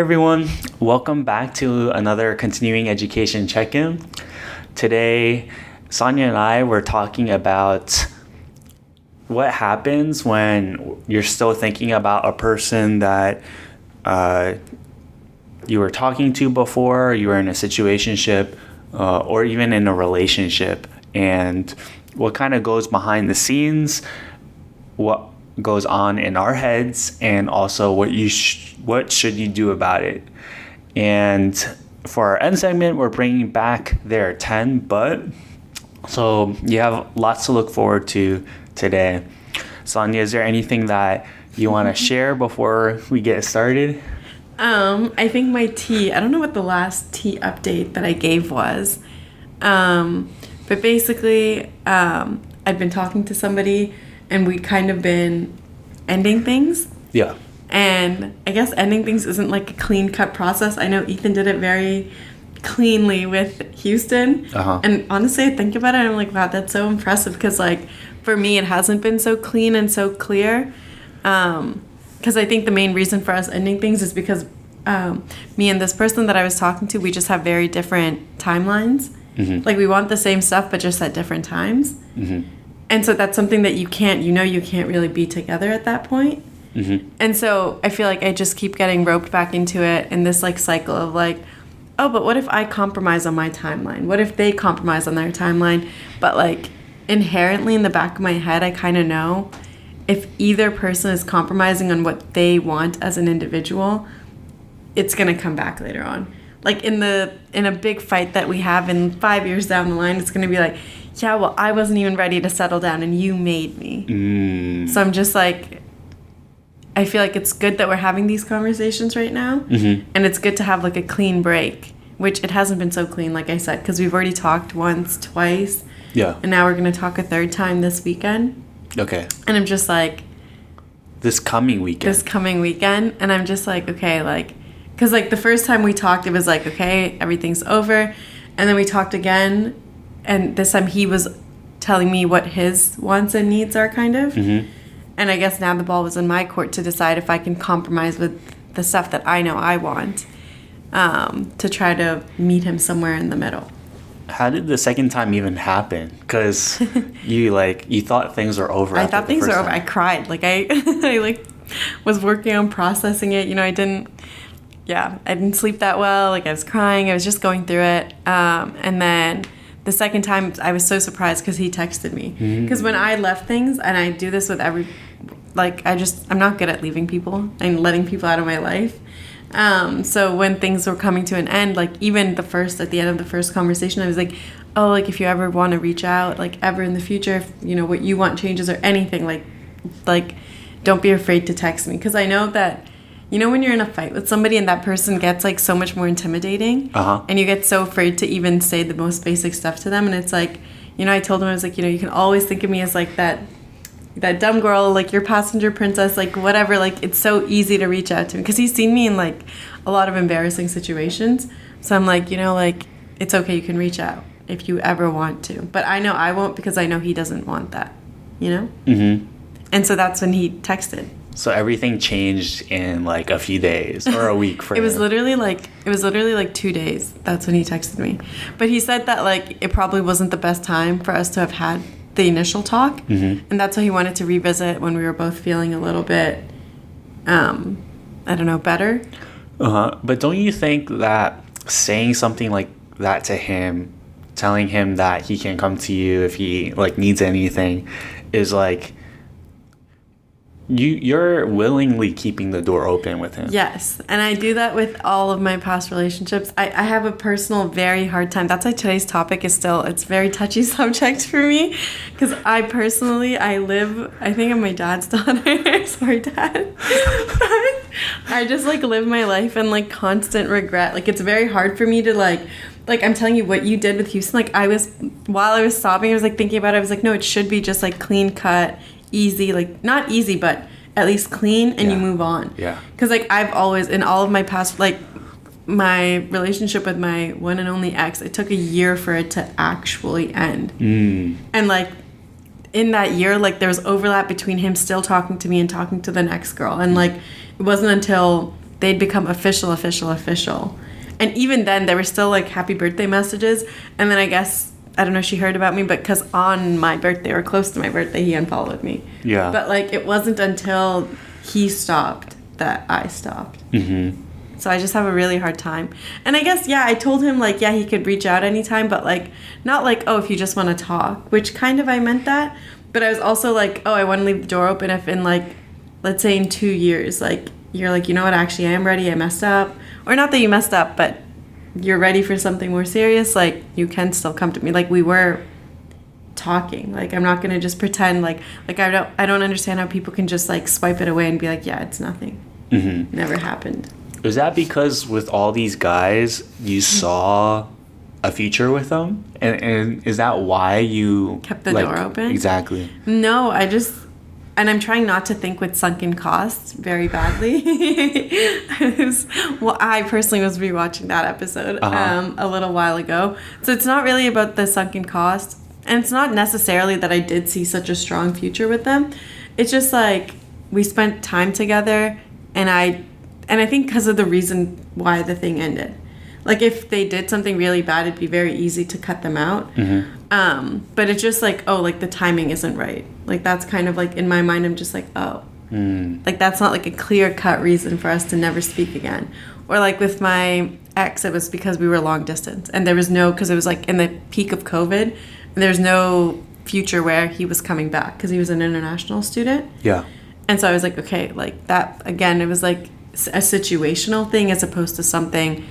everyone. Welcome back to another continuing education check-in. Today, Sania and I were talking about what happens when you're still thinking about a person that you were talking to before, you were in a situationship, or even in a relationship, and what kind of goes behind the scenes, what goes on in our heads, and also what should you do about it. And for our end segment, we're bringing back their 10 but. So you have lots to look forward to today. Sonia, is there anything that you want to share before we get started? I think my tea, I don't know what the last tea update that I gave was. But basically, I'd been talking to somebody and we'd kind of been ending things. Yeah. And I guess ending things isn't like a clean-cut process. I know Ethan did it very cleanly with Houston. Uh-huh. And honestly, I think about it and I'm like, wow, that's so impressive. Because, like, for me, it hasn't been so clean and so clear. Because I think the main reason for us ending things is because me and this person that I was talking to, we just have very different timelines. Mm-hmm. Like, we want the same stuff, but just at different times. Mm-hmm. And so that's something that you can't really be together at that point. Mm-hmm. And so I feel like I just keep getting roped back into it in this, like, cycle of, like, oh, but what if I compromise on my timeline? What if they compromise on their timeline? But, like, inherently in the back of my head, I kind of know if either person is compromising on what they want as an individual, it's going to come back later on. Like, in a big fight that we have in 5 years down the line, it's going to be like, yeah, well, I wasn't even ready to settle down and you made me. So I'm just like, I feel like it's good that we're having these conversations right now. Mm-hmm. And it's good to have, like, a clean break, which it hasn't been so clean, like I said, because we've already talked once, twice. Yeah. And now we're going to talk a third time this weekend. Okay. And I'm just like... This coming weekend. And I'm just like, okay, like... Because, like, the first time we talked, it was like, okay, everything's over. And then we talked again. And this time he was telling me what his wants and needs are, kind of. Mm-hmm. And I guess now the ball was in my court to decide if I can compromise with the stuff that I know I want, to try to meet him somewhere in the middle. How did the second time even happen? Because you thought things were over. I thought things were over. I cried. Like, I was working on processing it. I didn't sleep that well. Like, I was crying. I was just going through it. And then the second time, I was so surprised because he texted me. Because when I left things, and I do this with I'm not good at leaving people and letting people out of my life. So when things were coming to an end, like, even at the end of the first conversation, I was like, oh, like, if you ever want to reach out, like, ever in the future, if, what you want changes or anything, like, don't be afraid to text me. Because I know that, when you're in a fight with somebody and that person gets, like, so much more intimidating, and you get so afraid to even say the most basic stuff to them, and it's like, I told him, I was like, you can always think of me as, like, that dumb girl, like, your passenger princess, like, whatever, like, it's so easy to reach out to me, because he's seen me in, like, a lot of embarrassing situations, so I'm like, like, it's okay, you can reach out if you ever want to, but I know I won't, because I know he doesn't want that, Mm-hmm. And so that's when he texted. So everything changed in, like, a few days or a week for him. It was literally like 2 days. That's when he texted me. But he said that, like, it probably wasn't the best time for us to have had the initial talk. Mm-hmm. And that's why he wanted to revisit when we were both feeling a little bit, better. Uh-huh. But don't you think that saying something like that to him, telling him that he can come to you if he, like, needs anything, is, like... You're willingly keeping the door open with him. Yes, and I do that with all of my past relationships. I have a personal, very hard time. That's why today's topic is it's a very touchy subject for me. Because I think I'm my dad's daughter. Sorry, Dad. I just, like, live my life in, like, constant regret. Like, it's very hard for me to, like, I'm telling you what you did with Houston. Like, while I was sobbing, I was, like, thinking about it. I was like, no, it should be just, like, clean cut, easy, like, not easy, but at least clean, and you move on. Yeah. Because, like, I've always, in all of my past, like, my relationship with my one and only ex, it took a year for it to actually end. And, like, in that year, like, there was overlap between him still talking to me and talking to the next girl. And, like, it wasn't until they'd become official. And even then, there were still, like, happy birthday messages. And then I guess, I don't know if she heard about me, but because on my birthday or close to my birthday, he unfollowed me. Yeah. But, like, it wasn't until he stopped that I stopped. Mm-hmm. So I just have a really hard time. And I guess, yeah, I told him, like, yeah, he could reach out anytime, but, like, not like, oh, if you just want to talk, which kind of I meant that. But I was also like, oh, I want to leave the door open if in, like, let's say in 2 years, like, you're like, you know what, actually, I am ready, I messed up. Or not that you messed up, but you're ready for something more serious, like, you can still come to me. Like, we were talking. Like, I'm not going to just pretend like I don't understand how people can just, like, swipe it away and be like, yeah, it's nothing. Mm-hmm. Never happened. Is that because with all these guys, you saw a future with them? And is that why you... kept the door open? Exactly. No, and I'm trying not to think with sunken costs very badly. Well, I personally was rewatching that episode a little while ago. So it's not really about the sunken cost. And it's not necessarily that I did see such a strong future with them. It's just like we spent time together, and I think because of the reason why the thing ended. Like, if they did something really bad, it'd be very easy to cut them out. Mm-hmm. But it's just like, oh, like, the timing isn't right. Like, that's kind of like, in my mind, I'm just like, oh. Like, that's not like a clear-cut reason for us to never speak again. Or like with my ex, it was because we were long distance. And there was no, because it was like in the peak of COVID, and there was no future where he was coming back because he was an international student. Yeah. And so I was like, okay, like that, again, it was like a situational thing as opposed to something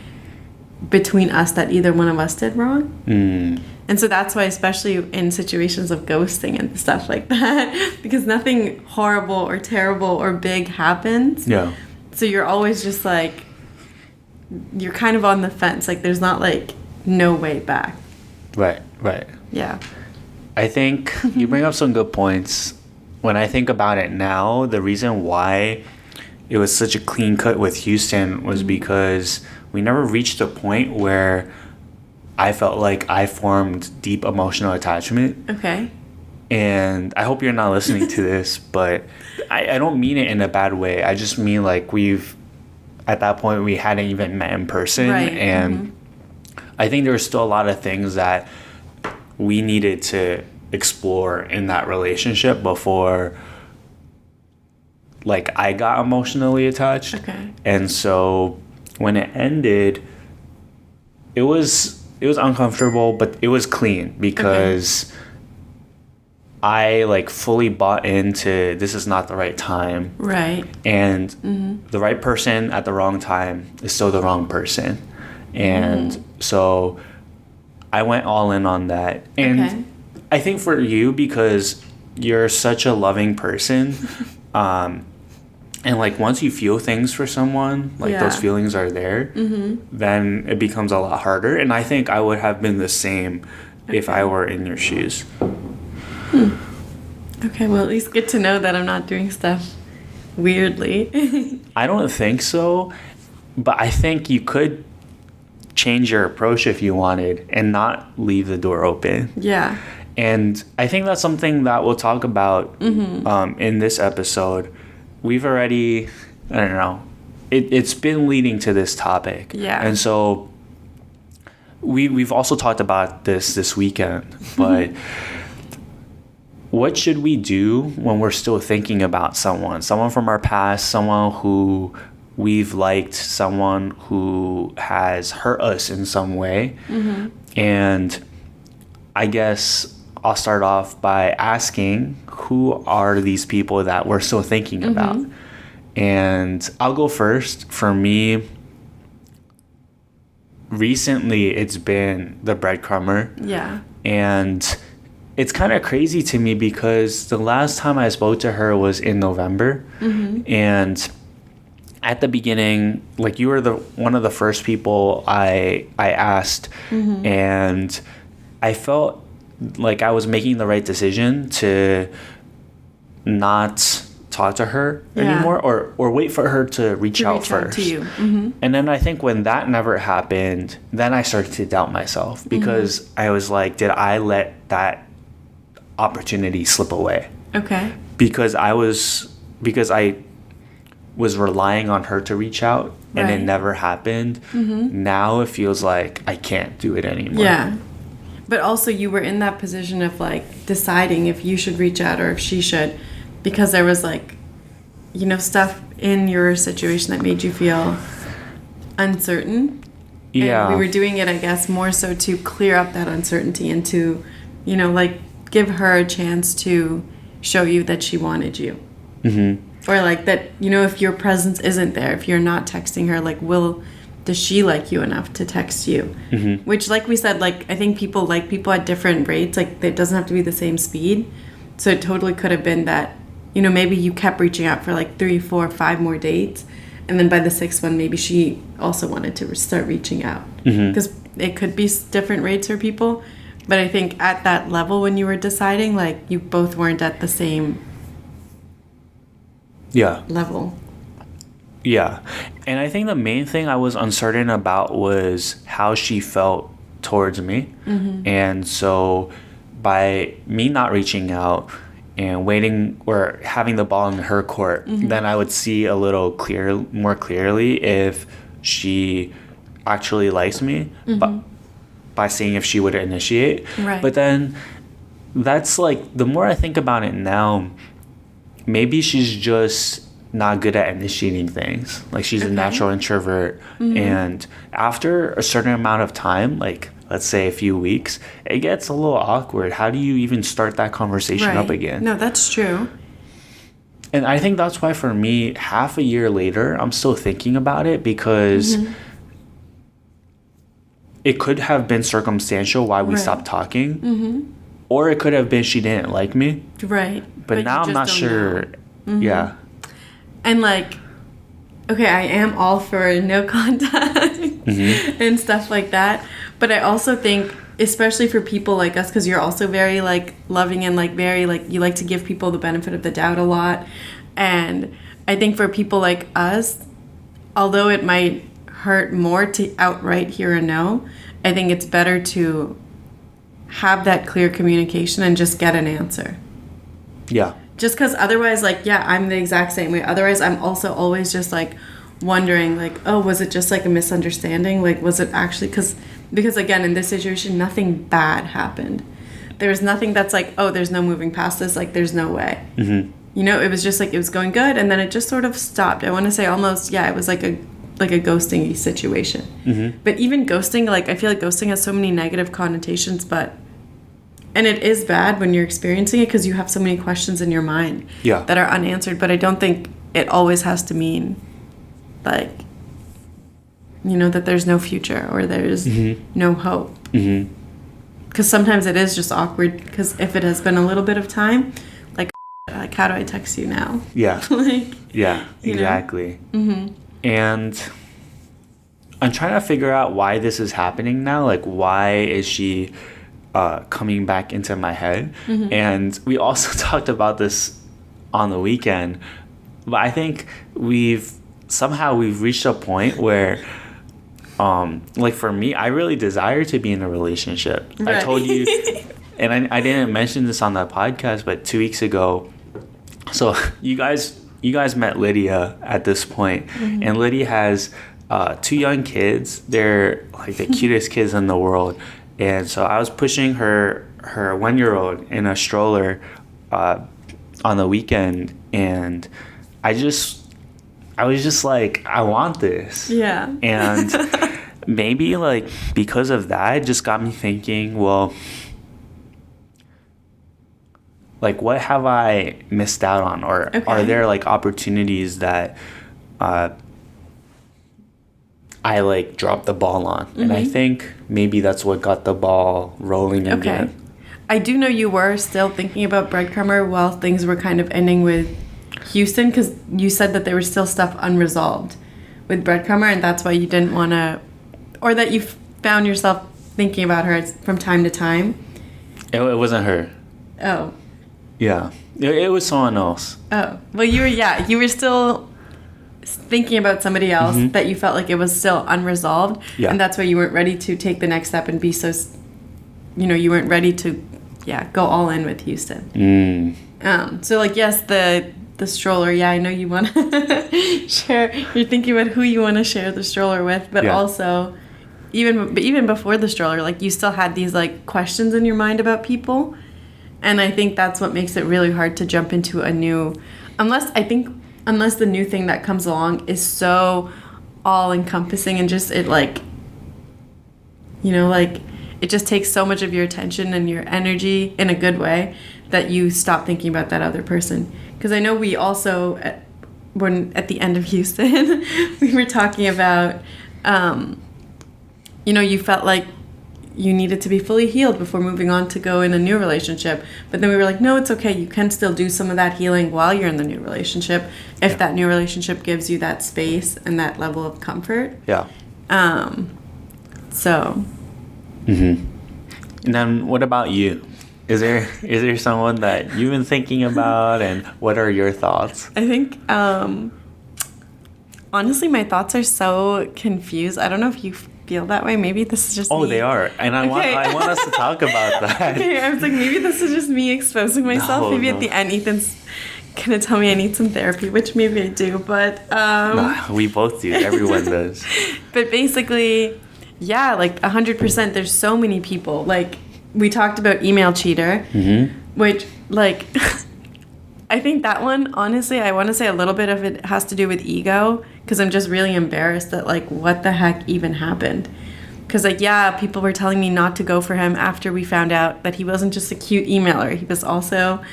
between us that either one of us did wrong. And so that's why, especially in situations of ghosting and stuff like that, because nothing horrible or terrible or big happens. Yeah. So you're always just like, you're kind of on the fence. Like, there's not like no way back. Right. Yeah. I think you bring up some good points. When I think about it now, the reason why it was such a clean cut with Houston was because we never reached a point where I felt like I formed deep emotional attachment. Okay. And I hope you're not listening to this, but I don't mean it in a bad way. I just mean like at that point, we hadn't even met in person. Right. And I think there were still a lot of things that we needed to explore in that relationship before, like, I got emotionally attached. Okay. And so when it ended, it was uncomfortable, but it was clean because I, like, fully bought into this is not the right time. Right. And the right person at the wrong time is still the wrong person. And so I went all in on that. And I think for you, because you're such a loving person, and like once you feel things for someone, like those feelings are there, then it becomes a lot harder. And I think I would have been the same if I were in your shoes. Okay, well, at least good to know that I'm not doing stuff weirdly. I don't think so, but I think you could change your approach if you wanted and not leave the door open. Yeah. And I think that's something that we'll talk about in this episode. We've already, I don't know, it's been leading to this topic. Yeah. And so we've also talked about this weekend, but what should we do when we're still thinking about someone from our past, someone who we've liked, someone who has hurt us in some way? And I guess I'll start off by asking, who are these people that we're still thinking about? And I'll go first. For me, recently it's been the breadcrumber. Yeah. And it's kind of crazy to me because the last time I spoke to her was in November. And at the beginning, like, you were one of the first people I asked. And I felt like I was making the right decision to not talk to her anymore, or wait for her to reach out first. To you. And then I think when that never happened, then I started to doubt myself because I was like, did I let that opportunity slip away? Okay. Because was relying on her to reach out and it Right. never happened, now it feels like I can't do it anymore. Yeah. But also you were in that position of like deciding if you should reach out or if she should, because there was like, you know, stuff in your situation that made you feel uncertain. Yeah. And we were doing it, I guess, more so to clear up that uncertainty and to, you know, like give her a chance to show you that she wanted you. Mm-hmm. Or like that, you know, if your presence isn't there, if you're not texting her, like, does she like you enough to text you? Mm-hmm. Which, like we said, like, I think people like people at different rates. Like, it doesn't have to be the same speed. So it totally could have been that, you know, maybe you kept reaching out for like 3, 4, 5 more dates. And then by the 6th one, maybe she also wanted to start reaching out. Because it could be different rates for people. But I think at that level when you were deciding, like, you both weren't at the same level. Yeah. And I think the main thing I was uncertain about was how she felt towards me. And so by me not reaching out and waiting or having the ball in her court, then I would see a little more clearly if she actually likes me by seeing if she would initiate. Right. But then that's like, the more I think about it now, maybe she's just not good at initiating things. Like, she's a natural introvert. And after a certain amount of time, like, let's say a few weeks, it gets a little awkward. How do you even start that conversation up again? No, that's true. And I think that's why for me, half a year later, I'm still thinking about it, because it could have been circumstantial why we stopped talking. Or it could have been she didn't like me. Right. But now I'm not sure. Yeah. And like, okay, I am all for no contact and stuff like that. But I also think, especially for people like us, because you're also very like loving and like very like, you like to give people the benefit of the doubt a lot. And I think for people like us, although it might hurt more to outright hear a no, I think it's better to have that clear communication and just get an answer. Yeah. Just because otherwise, like, yeah, I'm the exact same way. Otherwise, I'm also always just like wondering, like, oh, was it just like a misunderstanding? Like, was it actually because again, in this situation, nothing bad happened. There was nothing that's like, oh, there's no moving past this. Like, there's no way. You know, it was just like, it was going good. And then it just sort of stopped. I want to say almost, yeah, it was like a ghosting situation. But even ghosting, like, I feel like ghosting has so many negative connotations, and it is bad when you're experiencing it because you have so many questions in your mind that are unanswered. But I don't think it always has to mean, like, you know, that there's no future or there's no hope. Because sometimes it is just awkward because if it has been a little bit of time, like how do I text you now? Yeah. Like, yeah, exactly. And I'm trying to figure out why this is happening now. Like, why is she coming back into my head? And we also talked about this on the weekend, but I think we've reached a point where like, for me, I really desire to be in a relationship. Right. I told you, and I didn't mention this on the podcast, but 2 weeks ago, so you guys met Lydia at this point, and Lydia has 2 young kids. They're like the cutest kids in the world. And so I was pushing her 1-year-old in a stroller on the weekend, and I was just like, I want this. yeah. And maybe, like, because of that, it just got me thinking, well, like, what have I missed out on? Or are there, like, opportunities that I, like, dropped the ball on? And I think maybe that's what got the ball rolling again. I do know you were still thinking about Breadcrumber while things were kind of ending with Houston, because you said that there was still stuff unresolved with Breadcrumber, and that's why you didn't want to, or that you found yourself thinking about her from time to time. It wasn't her. Oh. Yeah. It was someone else. Oh. Well, you were still thinking about somebody else that you felt like it was still unresolved. Yeah. And that's why you weren't ready to take the next step and be so, you know, you weren't ready to, go all in with Houston. So, like, yes, the stroller, yeah, I know you want to share. You're thinking about who you want to share the stroller with, but also even before the stroller, like you still had these like questions in your mind about people, and I think that's what makes it really hard to jump into a new, unless the new thing that comes along is so all encompassing and just it like, you know, like it just takes so much of your attention and your energy in a good way that you stop thinking about that other person. Because I know we also, when at the end of Houston, we were talking about, you know, you felt like you needed to be fully healed before moving on to go in a new relationship. But then we were like, no, it's okay. You can still do some of that healing while you're in the new relationship if that new relationship gives you that space and that level of comfort. Yeah. So. Mm-hmm. And then what about you? Is there someone that you've been thinking about, and what are your thoughts? I think, honestly, my thoughts are so confused. I don't know if you feel that way. Maybe this is just me. They are. And I want us to talk about that. Okay, I was like, maybe this is just me exposing myself. Maybe at the end, Ethan's going to tell me I need some therapy, which maybe I do. But we both do. Everyone does. But basically, yeah, like 100%. There's so many people. Like, we talked about email cheater, which, like, I think that one, honestly, I want to say a little bit of it has to do with ego, because I'm just really embarrassed that, like, what the heck even happened. Because, like, yeah, people were telling me not to go for him after we found out that he wasn't just a cute emailer. He was also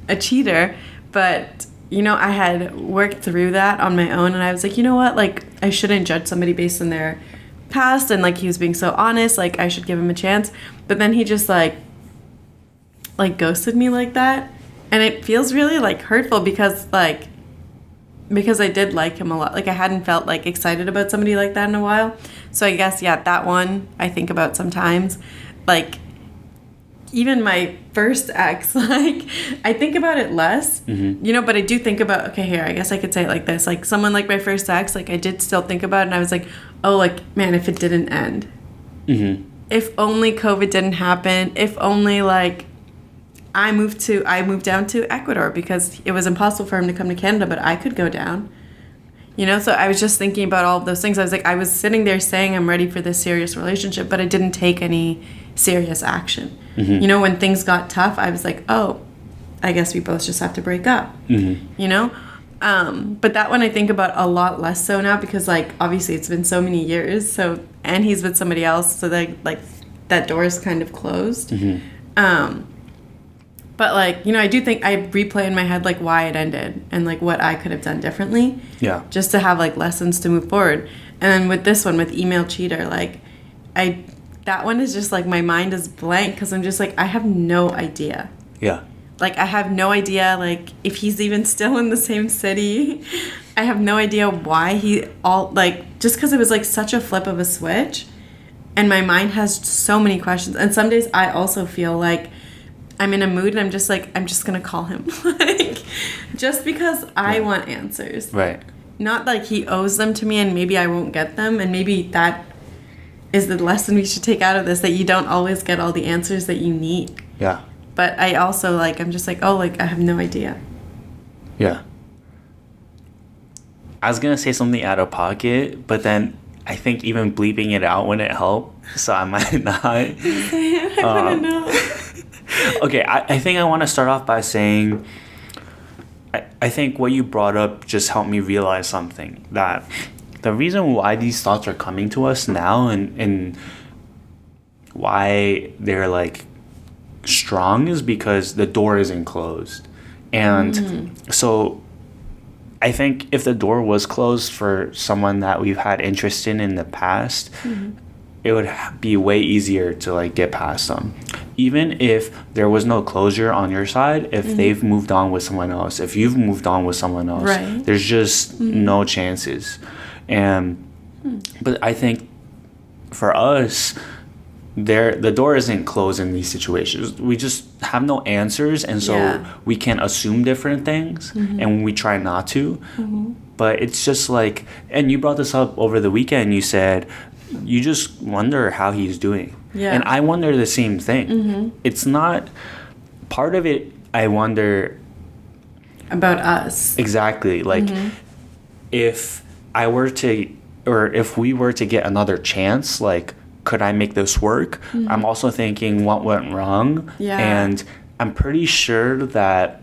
a cheater. But, you know, I had worked through that on my own, and I was like, you know what? Like, I shouldn't judge somebody based on their past, and like he was being so honest, like I should give him a chance. But then he just like ghosted me like that, and it feels really like hurtful because I did like him a lot. Like I hadn't felt like excited about somebody like that in a while. So I guess that one I think about sometimes. Like even my first ex, like I think about it less, you know, but I do think about, okay, here, I guess I could say it like this, like someone like my first ex, like I did still think about it, and I was like, oh, like, man, if it didn't end, if only COVID didn't happen, if only like I moved down to Ecuador because it was impossible for him to come to Canada, but I could go down, you know. So I was just thinking about all of those things. I was like, I was sitting there saying I'm ready for this serious relationship, but I didn't take any serious action. You know, when things got tough, I was like, oh, I guess we both just have to break up, you know. But that one I think about a lot less so now because, like, obviously it's been so many years. So, and he's with somebody else, so like that door is kind of closed. But like, you know, I do think I replay in my head like why it ended and like what I could have done differently. Yeah. Just to have like lessons to move forward. And then with this one, with email cheater, like that one is just like my mind is blank because I'm just like I have no idea. Yeah. Like, I have no idea, like, if he's even still in the same city. I have no idea why just because it was, like, such a flip of a switch. And my mind has so many questions. And some days I also feel like I'm in a mood and I'm just like, I'm just going to call him. Like, just because I want answers. Right. Not like he owes them to me and maybe I won't get them. And maybe that is the lesson we should take out of this, that you don't always get all the answers that you need. Yeah. But I also, like, I'm just like, oh, like, I have no idea. Yeah. I was going to say something out of pocket, but then I think even bleeping it out wouldn't help, so I might not. I want to know. Okay, I think I want to start off by saying I think what you brought up just helped me realize something, that the reason why these thoughts are coming to us now and why they're, like, strong is because the door isn't closed. And so I think if the door was closed for someone that we've had interest in the past, it would be way easier to like get past them. Even if there was no closure on your side, if they've moved on with someone else, if you've moved on with someone else, right, there's just no chances. And but I think for us, the door isn't closed in these situations. We just have no answers, and so we can assume different things, and we try not to. But it's just like, and you brought this up over the weekend, you said you just wonder how he's doing. Yeah. And I wonder the same thing. It's not part of it. I wonder about us. Exactly. Like, if I were to, or if we were to get another chance, like, could I make this work? I'm also thinking what went wrong. Yeah. And I'm pretty sure that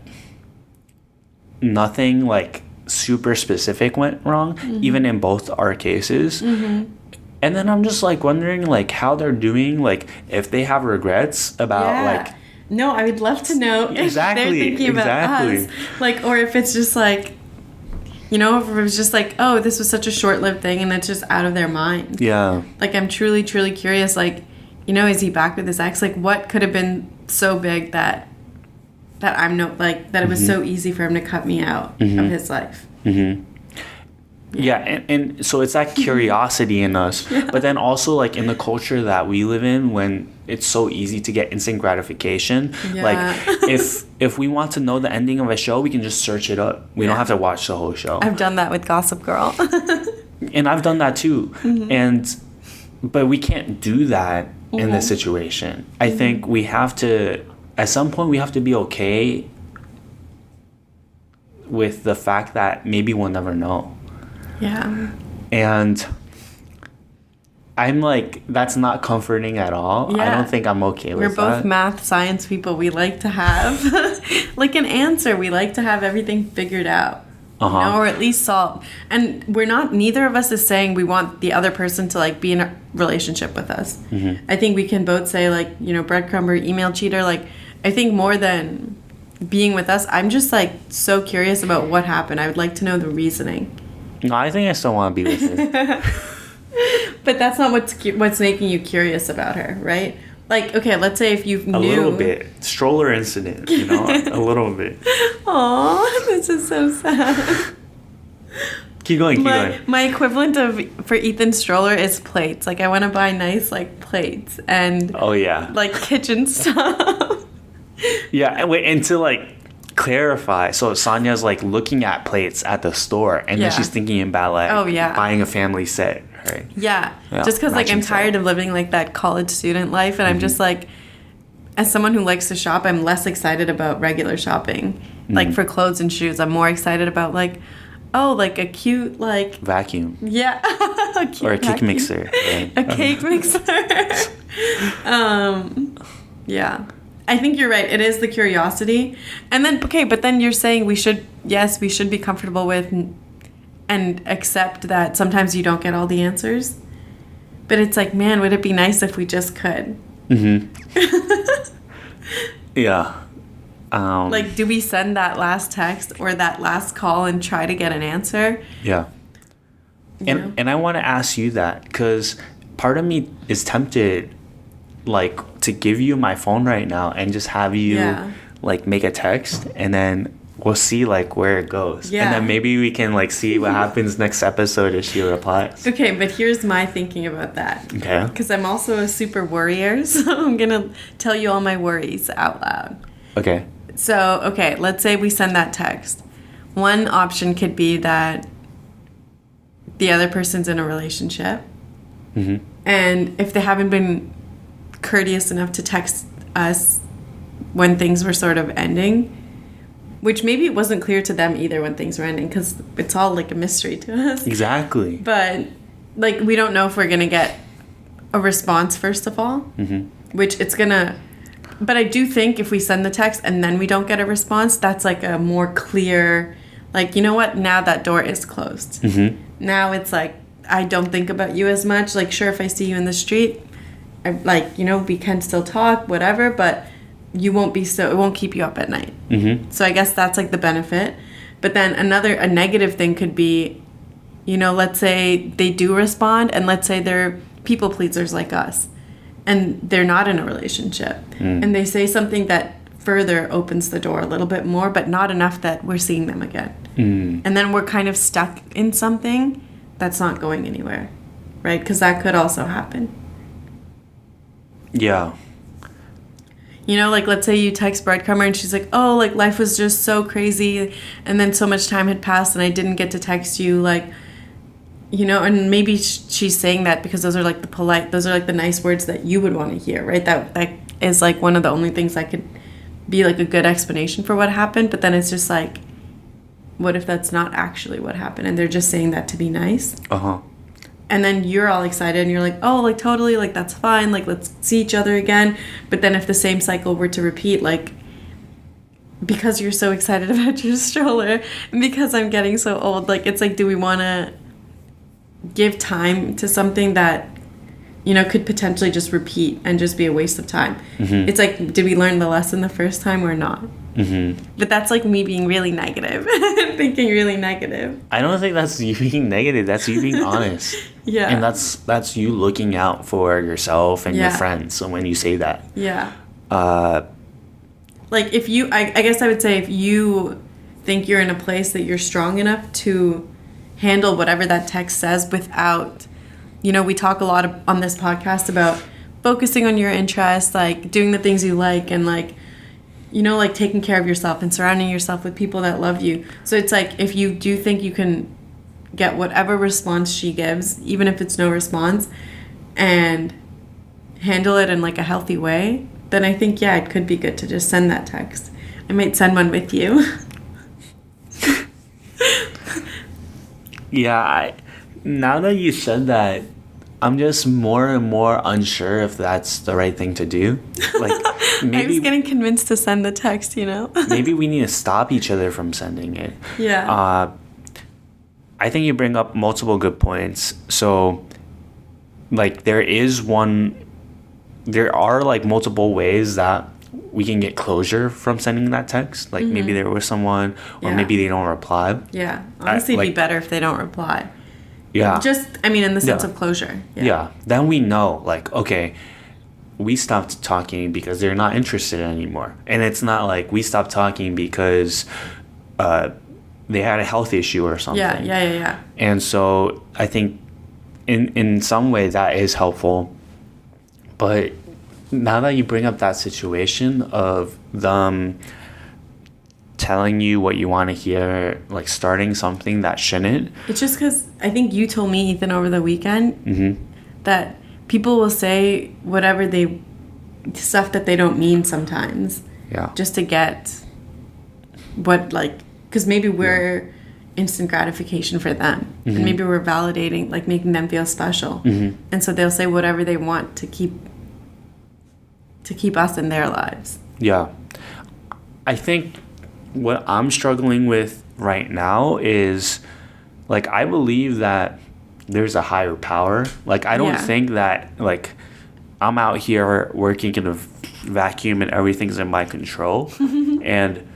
nothing, like, super specific went wrong, even in both our cases. And then I'm just, like, wondering, like, how they're doing, like, if they have regrets about, like... No, I would love to know if Exactly, they're thinking about us. Like, or if it's just, like, you know, if it was just, like, oh, this was such a short-lived thing and it's just out of their mind. Yeah. Like, I'm truly, truly curious, like, you know, is he back with his ex? Like, what could have been so big that I'm no... Like, that it was so easy for him to cut me out of his life? Yeah, and so it's that curiosity in us, but then also, like, in the culture that we live in, when it's so easy to get instant gratification, like, if we want to know the ending of a show, we can just search it up. We don't have to watch the whole show. I've done that with Gossip Girl. And I've done that too. But we can't do that in this situation. I think we have to, at some point, we have to be okay with the fact that maybe we'll never know. Yeah. And I'm like, that's not comforting at all. Yeah. I don't think I'm okay with that. We're both math science people. We like to have like an answer. We like to have everything figured out. You know, or at least solved. And neither of us is saying we want the other person to, like, be in a relationship with us. I think we can both say, like, you know, breadcrumber, email cheater. Like, I think more than being with us, I'm just, like, so curious about what happened. I would like to know the reasoning. No, I think I still want to be with her. But that's not what's making you curious about her, right? Like, okay, let's say if you knew... A little bit. Stroller incident, you know? A little bit. Aw, this is so sad. Keep going. My equivalent for Ethan's stroller is plates. Like, I want to buy nice, like, plates and... Oh, yeah. Like, kitchen stuff. Yeah, and to, like... clarify, so Sania's, like, looking at plates at the store, and then she's thinking about, like, buying a family set, right? Yeah. Just because, like, I'm tired of living, like, that college student life, and I'm just, like, as someone who likes to shop, I'm less excited about regular shopping. Like, for clothes and shoes, I'm more excited about, like, oh, like, a cute, like... Vacuum. Yeah. Or a cake mixer. Right? A cake mixer. Yeah. I think you're right. It is the curiosity. And then, okay, but then you're saying we should be comfortable with and accept that sometimes you don't get all the answers. But it's like, man, would it be nice if we just could? Yeah. Like, do we send that last text or that last call and try to get an answer? Yeah. And I want to ask you that because part of me is tempted, like, to give you my phone right now and just have you like make a text, and then we'll see, like, where it goes. And then maybe we can, like, see what happens next episode if she replies. Okay, but here's my thinking about that. Okay. Because I'm also a super worrier, so I'm gonna tell you all my worries out loud. Okay. So, okay, let's say we send that text. One option could be that the other person's in a relationship. And if they haven't been courteous enough to text us when things were sort of ending, which maybe it wasn't clear to them either when things were ending, because it's all, like, a mystery to us. Exactly. But, like, we don't know if we're going to get a response, first of all, which it's going to... But I do think if we send the text and then we don't get a response, that's, like, a more clear... Like, you know what? Now that door is closed. Now it's, like, I don't think about you as much. Like, sure, if I see you in the street... like, you know, we can still talk, whatever, but you won't be it won't keep you up at night. So I guess that's, like, the benefit. But then a negative thing could be, you know, let's say they do respond, and let's say they're people pleasers like us, and they're not in a relationship, and they say something that further opens the door a little bit more, but not enough that we're seeing them again. And then we're kind of stuck in something that's not going anywhere, right? Because that could also happen. Yeah. You know, like, let's say you text Breadcrumber and she's like, oh, like, life was just so crazy, and then so much time had passed and I didn't get to text you, like, you know, and maybe she's saying that because those are, like, the nice words that you would want to hear, right? That is, like, one of the only things that could be, like, a good explanation for what happened, but then it's just like, what if that's not actually what happened and they're just saying that to be nice? Uh-huh. And then you're all excited and you're like, oh, like totally, like that's fine, like let's see each other again. But then if the same cycle were to repeat, like because you're so excited about your stroller and because I'm getting so old, like it's like, do we want to give time to something that, you know, could potentially just repeat and just be a waste of time? Mm-hmm. It's like, did we learn the lesson the first time or not? Mm-hmm. But that's like me being really negative, thinking really negative. I don't think that's you being negative. That's you being honest. Yeah. And that's you looking out for yourself and your Yeah. friends when you say that. Yeah. Uh, Like if you, I guess I would say if you think you're in a place that you're strong enough to handle whatever that text says without, you know, we talk a lot on this podcast about focusing on your interests, like doing the things you like and like, you know, like taking care of yourself and surrounding yourself with people that love you. So it's like if you do think you can get whatever response she gives, even if it's no response, and handle it in like a healthy way, then I think, yeah, it could be good to just send that text. I might send one with you. yeah, now that you said that, I'm just more and more unsure if that's the right thing to do. Like I was maybe getting convinced to send the text, you know? maybe we need to stop each other from sending it. Yeah. I think you bring up multiple good points. So like there are like multiple ways that we can get closure from sending that text. Like maybe there was someone or Yeah. maybe they don't reply. Yeah. Honestly, it'd be like- better if they don't reply. Yeah. Just, I mean, in the sense Yeah. of closure. Yeah. Then we know, like, okay, we stopped talking because they're not interested anymore. And it's not like we stopped talking because they had a health issue or something. Yeah. And so I think in some way that is helpful. But now that you bring up that situation of them telling you what you want to hear, like starting something that shouldn't. It's just because I think you told me, Ethan, over the weekend Mm-hmm. that people will say whatever stuff that they don't mean sometimes Yeah. just to get what, like, because maybe we're instant gratification for them. Mm-hmm. And maybe we're validating, like making them feel special. Mm-hmm. And so they'll say whatever they want to keep us in their lives. Yeah. I think what I'm struggling with right now is, like, I believe that there's a higher power. Like, I don't Yeah. think that, like, I'm out here working in a vacuum and everything's in my control. And,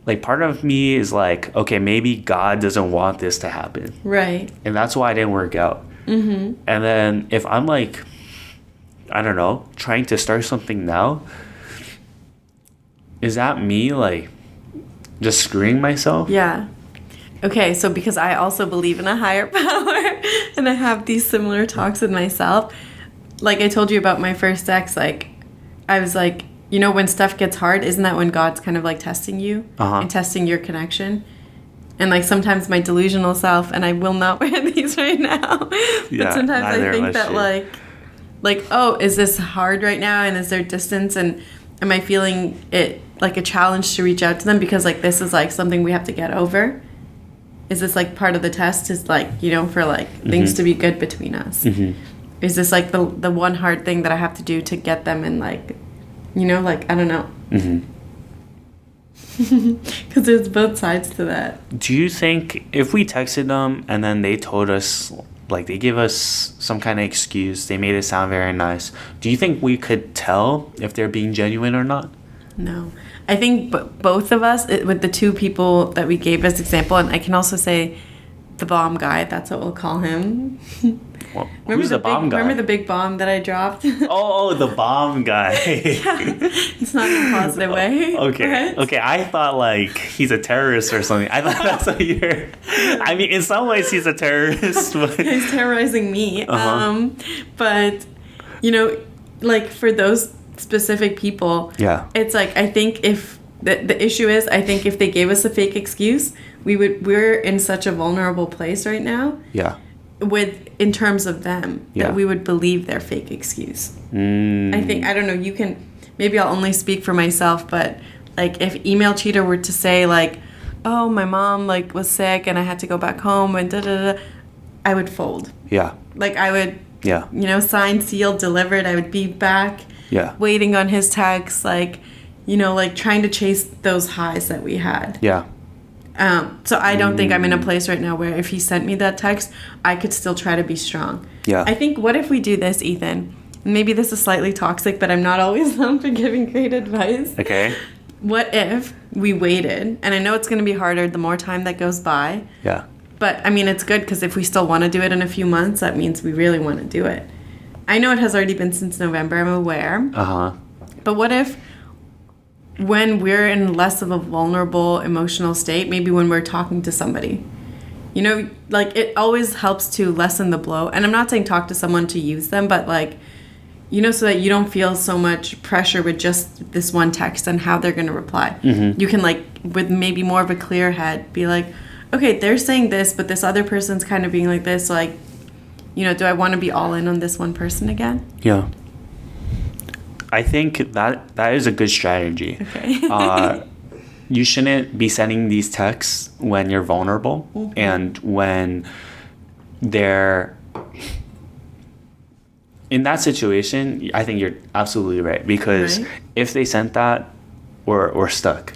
like, part of me is like, okay, maybe God doesn't want this to happen. Right. And that's why it didn't work out. Mm-hmm. And then if I'm, like, I don't know, trying to start something now, is that me, like, just screwing myself? Yeah. Okay, so because I also believe in a higher power and I have these similar talks with myself, like I told you about my first ex, like I was like, you know, when stuff gets hard, isn't that when God's kind of like testing you and testing your connection? And like sometimes my delusional self, and I will not wear these right now, Yeah, but sometimes I neither of think us that should. like, oh, is this hard right now? And is there distance? And am I feeling it like a challenge to reach out to them because like this is like something we have to get over? Is this like part of the test is like, you know, for like things to be good between us? Mm-hmm. Is this like the one hard thing that I have to do to get them in like, you know, like, I don't know. Mm-hmm. Because there's both sides to that. Do you think if we texted them and then they told us, like, they give us some kind of excuse, they made it sound very nice, do you think we could tell if they're being genuine or not? No. I think both of us, with the two people that we gave as example, and I can also say the bomb guy, that's what we'll call him. Well, who's the bomb guy? Remember the big bomb that I dropped? Oh, the bomb guy. It's not in a positive way. Okay. Right? Okay, I thought, like, he's a terrorist or something. I thought that's what you're... I mean, in some ways he's a terrorist, but... He's terrorizing me. Uh-huh. But, you know, like, for those specific people, Yeah. it's like, I think if... The issue is, I think if they gave us a fake excuse, we're in such a vulnerable place right now. Yeah. In terms of them, Yeah. that we would believe their fake excuse. Mm. I think, I don't know, maybe I'll only speak for myself, but like if Email Cheater were to say like, oh, my mom like was sick and I had to go back home and I would fold. Yeah. Like I would, Yeah. signed, sealed, delivered. I would be back, Yeah. waiting on his text, like, like trying to chase those highs that we had. Yeah. So I don't think I'm in a place right now where if he sent me that text, I could still try to be strong. Yeah. I think, what if we do this, Ethan? Maybe this is slightly toxic, but I'm not always known for giving great advice. Okay. What if we waited? And I know it's going to be harder the more time that goes by. Yeah. But, I mean, it's good because if we still want to do it in a few months, that means we really want to do it. I know it has already been since November, I'm aware. Uh-huh. But what if when we're in less of a vulnerable emotional state, maybe when we're talking to somebody, like it always helps to lessen the blow. And I'm not saying talk to someone to use them, but like, so that you don't feel so much pressure with just this one text and how they're going to reply. Mm-hmm. You can like, with maybe more of a clear head, be like, okay, they're saying this, but this other person's kind of being like this. Like, do I want to be all in on this one person again? Yeah. I think that is a good strategy. Okay. You shouldn't be sending these texts when you're vulnerable Mm-hmm. and when they're in that situation. I think you're absolutely right, because Right. if they sent that, we're stuck.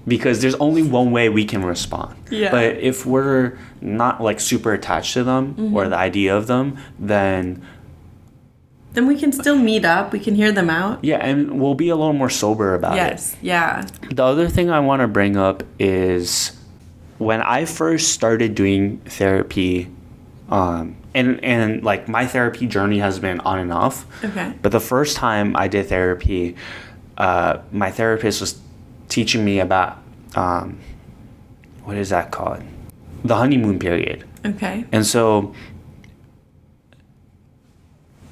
Because there's only one way we can respond. Yeah. But if we're not like super attached to them Mm-hmm. or the idea of them, then we can still meet up. We can hear them out. yeah, and we'll be a little more sober about it. Yes. Yeah. The other thing I want to bring up is when I first started doing therapy, and like my therapy journey has been on and off. Okay. But the first time I did therapy, my therapist was teaching me about what is that called? The honeymoon period. Okay. And so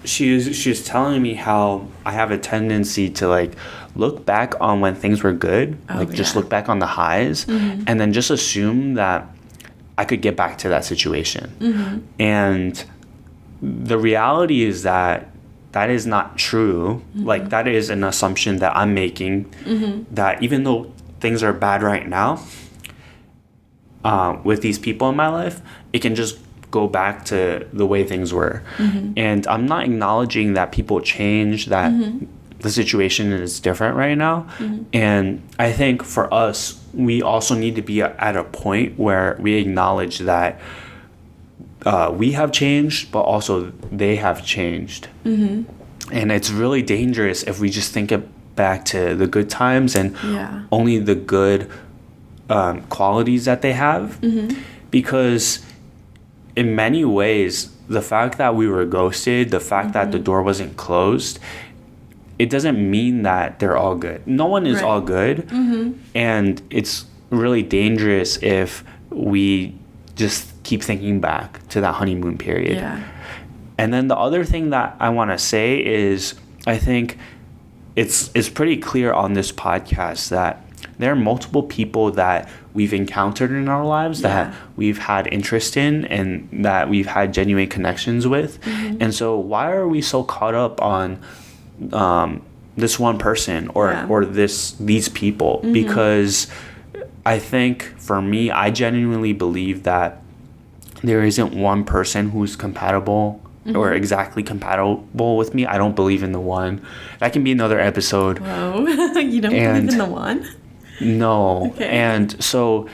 she was telling me how I have a tendency to like look back on when things were good, just yeah. look back on the highs, and then just assume that I could get back to that situation. Mm-hmm. And the reality is that is not true. Mm-hmm. Like that is an assumption that I'm making, that even though things are bad right now, with these people in my life, it can just go back to the way things were. And I'm not acknowledging that people change, that the situation is different right now. And I think for us, we also need to be at a point where we acknowledge that we have changed, but also they have changed. And it's really dangerous if we just think back to the good times and only the good qualities that they have. Because in many ways, the fact that we were ghosted, the fact that the door wasn't closed, it doesn't mean that they're all good. No one is all good. And it's really dangerous if we just keep thinking back to that honeymoon period. Yeah. And then the other thing that I want to say is, I think it's pretty clear on this podcast that there are multiple people that we've encountered in our lives that we've had interest in and that we've had genuine connections with. And so why are we so caught up on this one person or these people? Because I think for me, I genuinely believe that there isn't one person who's compatible or exactly compatible with me. I don't believe in the one. That can be another episode. Whoa. You don't believe in the one? No. Okay. And so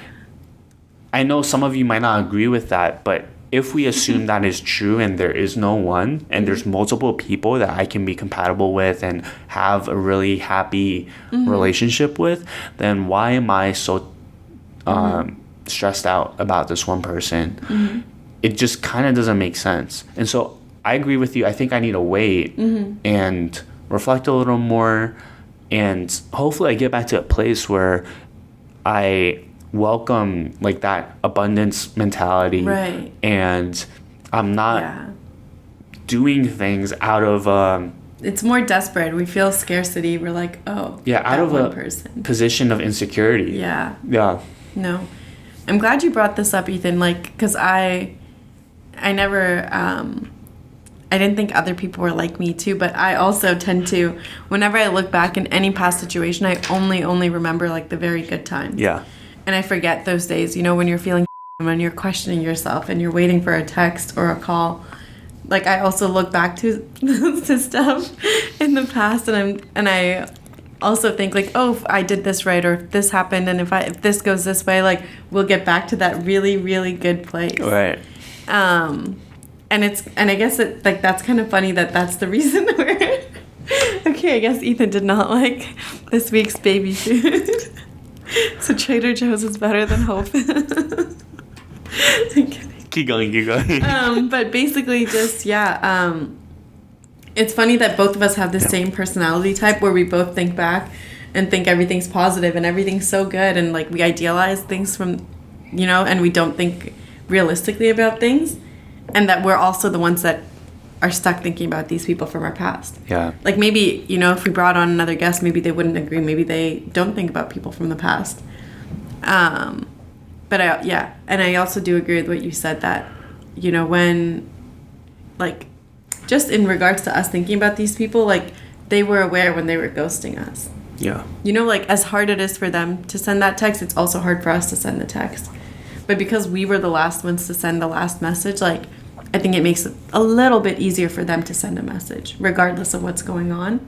I know some of you might not agree with that, but if we assume that is true and there is no one and there's multiple people that I can be compatible with and have a really happy relationship with, then why am I so stressed out about this one person? It just kind of doesn't make sense. And so I agree with you. I think I need to wait and reflect a little more, and hopefully I get back to a place where I welcome like that abundance mentality, Right. and I'm not doing things out of it's more desperate. We feel scarcity. We're like, oh, out of one a person. position of insecurity. Yeah. No. I'm glad you brought this up, Ethan. Like, because I never, I didn't think other people were like me too, but I also tend to, whenever I look back in any past situation, I only remember like the very good times. Yeah. And I forget those days, when you're feeling when you're questioning yourself and you're waiting for a text or a call. Like, I also look back to stuff in the past, and I also think, like, oh, if I did this right, or if this happened, and if this goes this way, like, we'll get back to that really, really good place. Right. And I guess that's kind of funny that's the reason we're okay. I guess Ethan did not like this week's baby food, so Trader Joe's is better than Hope. Keep going. But basically, just it's funny that both of us have the same personality type, where we both think back and think everything's positive and everything's so good, and like we idealize things from, and we don't think realistically about things, and that we're also the ones that are stuck thinking about these people from our past. Yeah. Like, maybe, if we brought on another guest, maybe they wouldn't agree. Maybe they don't think about people from the past. But I also do agree with what you said, that, when, like, just in regards to us thinking about these people, like, they were aware when they were ghosting us. Yeah. Like, as hard it is for them to send that text, it's also hard for us to send the text. But because we were the last ones to send the last message, like, I think it makes it a little bit easier for them to send a message, regardless of what's going on.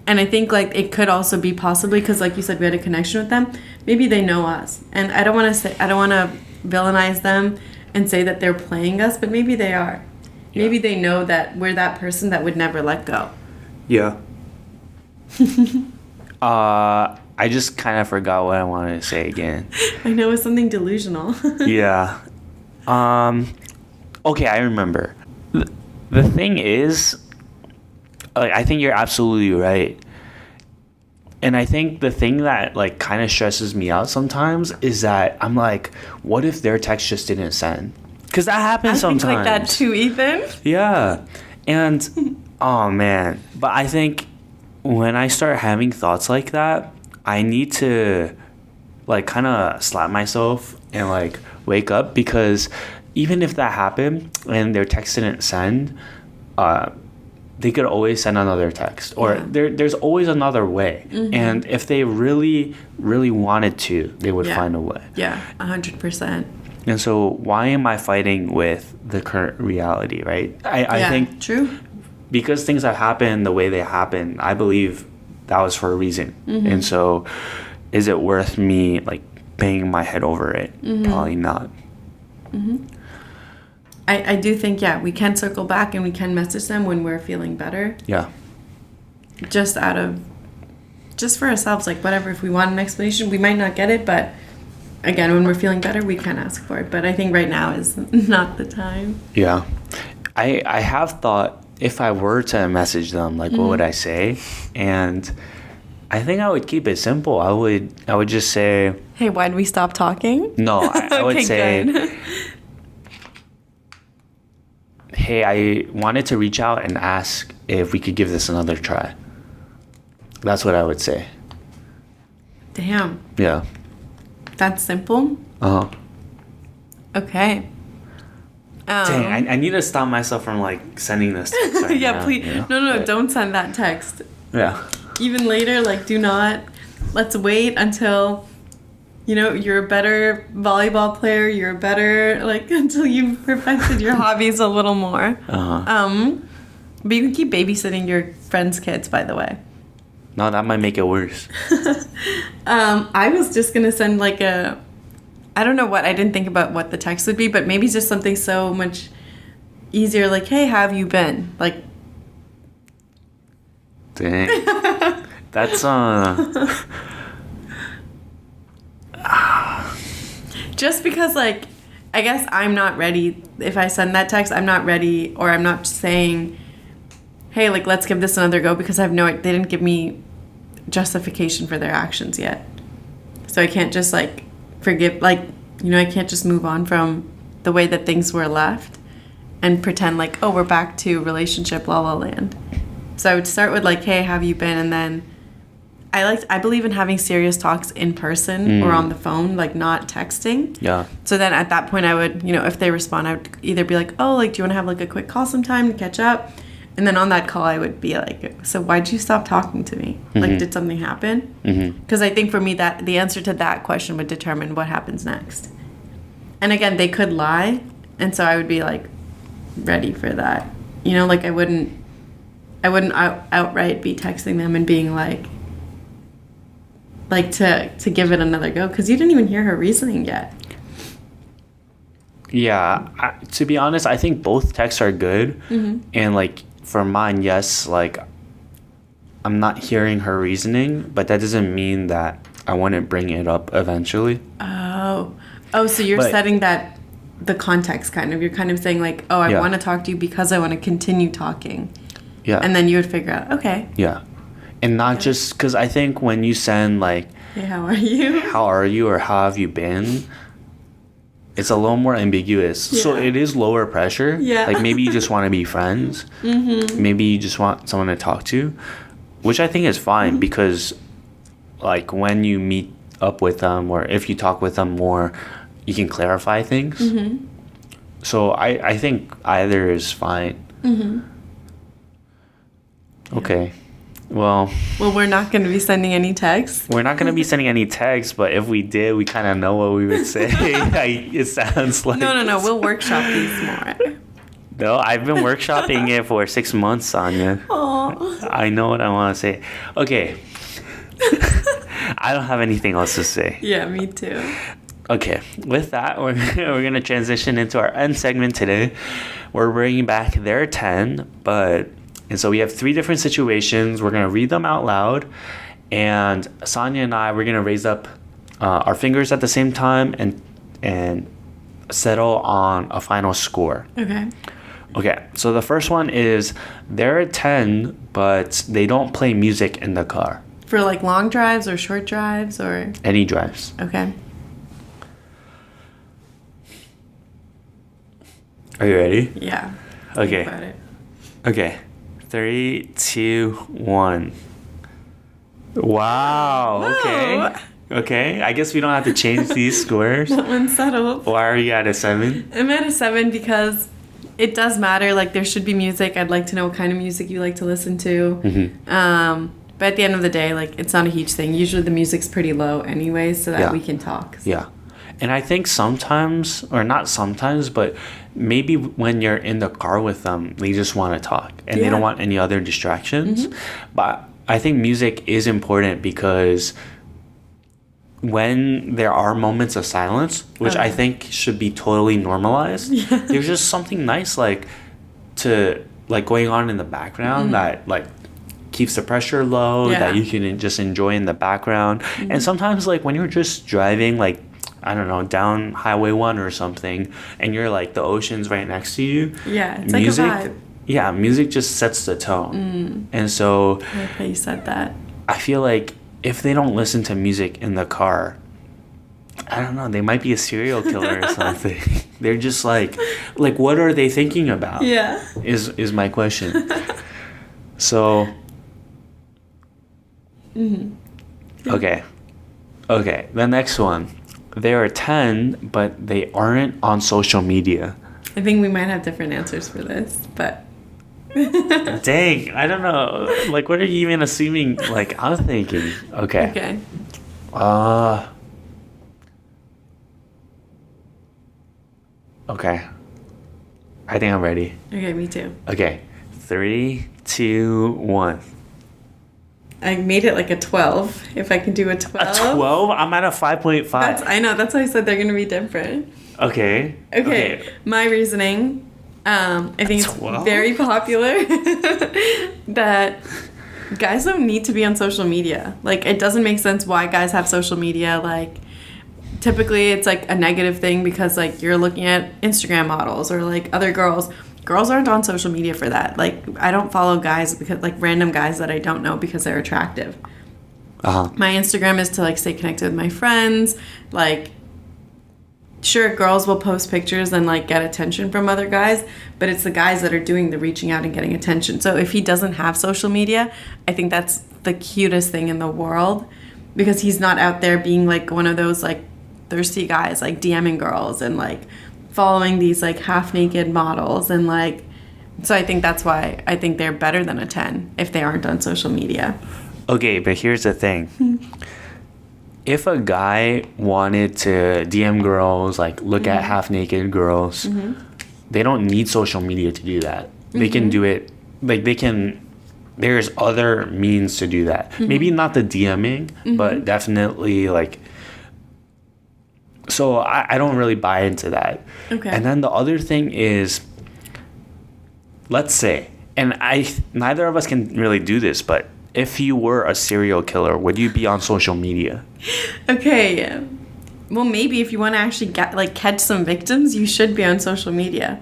And I think, like, it could also be possibly because, like you said, we had a connection with them. Maybe they know us. And I don't want to villainize them and say that they're playing us, but maybe they are. Yeah. Maybe they know that we're that person that would never let go. Yeah. I just kind of forgot what I wanted to say again. I know, it's something delusional. Yeah. Okay, I remember. The thing is, like, I think you're absolutely right. And I think the thing that, like, kind of stresses me out sometimes is that I'm like, what if their text just didn't send? Because that happens sometimes. I think like that too, Ethan. Yeah. And, oh, man. But I think when I start having thoughts like that, I need to, like, kind of slap myself and, like, wake up, because even if that happened and their text didn't send, they could always send another text, or there's always another way. Mm-hmm. And if they really, really wanted to, they would find a way. Yeah, 100%. And so why am I fighting with the current reality, right? I think true. Because things have happened the way they happened, I believe that was for a reason. Mm-hmm. And so is it worth me, like, banging my head over it? Mm-hmm. Probably not. Mm-hmm. I do think, we can circle back and we can message them when we're feeling better. Yeah. Just for ourselves, like, whatever. If we want an explanation, we might not get it, but again, when we're feeling better, we can ask for it. But I think right now is not the time. Yeah. I have thought, if I were to message them, like, what would I say? And I think I would keep it simple. I would just say, hey, why did we stop talking? No, I would say, good. Hey, I wanted to reach out and ask if we could give this another try. That's what I would say. Damn. Yeah. That's simple? Uh-huh. Okay. Dang, I need to stop myself from, like, sending this text right yeah, now, please. No, don't send that text. Yeah. Even later, like, do not. Let's wait until, you're a better volleyball player. You're a better, like, until you've perfected your hobbies a little more. Uh-huh. But you can keep babysitting your friends' kids, by the way. No, that might make it worse. I was just going to send, like, I don't know what, I didn't think about what the text would be, but maybe just something so much easier, like, hey, how have you been? Like, dang. That's, just because, like, I guess I'm not ready. If I send that text, I'm not ready, or I'm not saying, hey, like, let's give this another go, because they didn't give me justification for their actions yet. So I can't just, like, forgive, like, I can't just move on from the way that things were left and pretend like, oh, we're back to relationship la la land. So I would start with, like, hey, how have you been? And then I believe in having serious talks in person or on the phone, like, not texting. Yeah. So then at that point I would, if they respond, I would either be like, oh, like, do you want to have, like, a quick call sometime to catch up? And then on that call, I would be like, so why'd you stop talking to me? Like, did something happen? Because I think for me, that the answer to that question would determine what happens next. And again, they could lie. And so I would be like ready for that. You know, like I wouldn't outright be texting them and being like to give it another go. Because you didn't even hear her reasoning yet. Yeah. To be honest, I think both texts are good. And like, for mine, yes, like, I'm not hearing her reasoning, but that doesn't mean that I wouldn't bring it up eventually. Oh, so you're setting that, the context kind of. You're kind of saying like, oh, I want to talk to you because I want to continue talking. Yeah. And then you would figure out, okay. Yeah. And not just, because I think when you send like, hey, how are you? How are you or how have you been? It's a little more ambiguous. Yeah. So it is lower pressure. Yeah. Like maybe you just want to be friends. Maybe you just want someone to talk to, which I think is fine because like when you meet up with them or if you talk with them more, you can clarify things. So I think either is fine. Okay. Well, we're not going to be sending any texts. We're not going to be sending any texts, but if we did, we kind of know what we would say. It sounds like... No. We'll workshop these more. No, I've been workshopping it for 6 months, Sania. Aww. I know what I want to say. Okay. I don't have anything else to say. Yeah, me too. Okay. With that, we're going to transition into our end segment today. We're bringing back their 10, but... And so we have 3 different situations. We're going to read them out loud. And Sania and I, we're going to raise up our fingers at the same time and settle on a final score. Okay. Okay. So the first one is they're a 10, but they don't play music in the car. For like long drives or short drives or? Any drives. Okay. Are you ready? Yeah. Okay. Think about it. Okay. 3, 2, 1. Wow. Whoa. Okay. I guess we don't have to change these scores. That one's settled. Why are you at a 7? I'm at a 7 because it does matter. Like, there should be music. I'd like to know what kind of music you like to listen to. But at the end of the day, like, it's not a huge thing. Usually the music's pretty low anyway, so that we can talk. So. Yeah. And I think sometimes, or not sometimes, but maybe when you're in the car with them, they just want to talk and they don't want any other distractions. But I think music is important because when there are moments of silence, which I think should be totally normalized, there's just something nice like going on in the background that like keeps the pressure low, that you can just enjoy in the background. And sometimes like when you're just driving like, I don't know, down Highway 1 or something, and you're like, the ocean's right next to you. Yeah, it's music, like a vibe. Yeah, music just sets the tone. And so... I like how you said that. I feel like if they don't listen to music in the car, I don't know, they might be a serial killer or something. They're just like, what are they thinking about? Yeah. Is my question. So... Okay, the next one. They are 10, but they aren't on social media. I think we might have different answers for this, but... Dang, I don't know. Like, what are you even assuming? Like, I'm thinking. Okay. Okay. Okay. I think I'm ready. Okay, me too. Okay. 3, 2, 1. I made it like a 12, if I can do a 12. A 12? I'm at a 5.5. I know, that's why I said they're going to be different. Okay. My reasoning, I think it's 12? very popular that guys don't need to be on social media. Like, it doesn't make sense why guys have social media. Like, typically it's like a negative thing because like you're looking at Instagram models or like other girls. Girls aren't on social media for that. Like, I don't follow guys because like random guys that I don't know because they're attractive. My Instagram is to like stay connected with my friends. Like, sure, girls will post pictures and like get attention from other guys, but it's the guys that are doing the reaching out and getting attention. So if he doesn't have social media, I think that's the cutest thing in the world because he's not out there being like one of those like thirsty guys like DMing girls and like following these like half naked models and like So I think that's why I think they're better than a 10 if they aren't on social media. Okay, but here's the thing. If a guy wanted to DM girls, like look at half naked girls, they don't need social media to do that. They can do it, like there's other means to do that. Maybe not the DMing, but definitely like, so I don't really buy into that. Okay. And then the other thing is, let's say, and neither of us can really do this, but if you were a serial killer, would you be on social media? Okay. Well, maybe if you want to actually catch some victims, you should be on social media.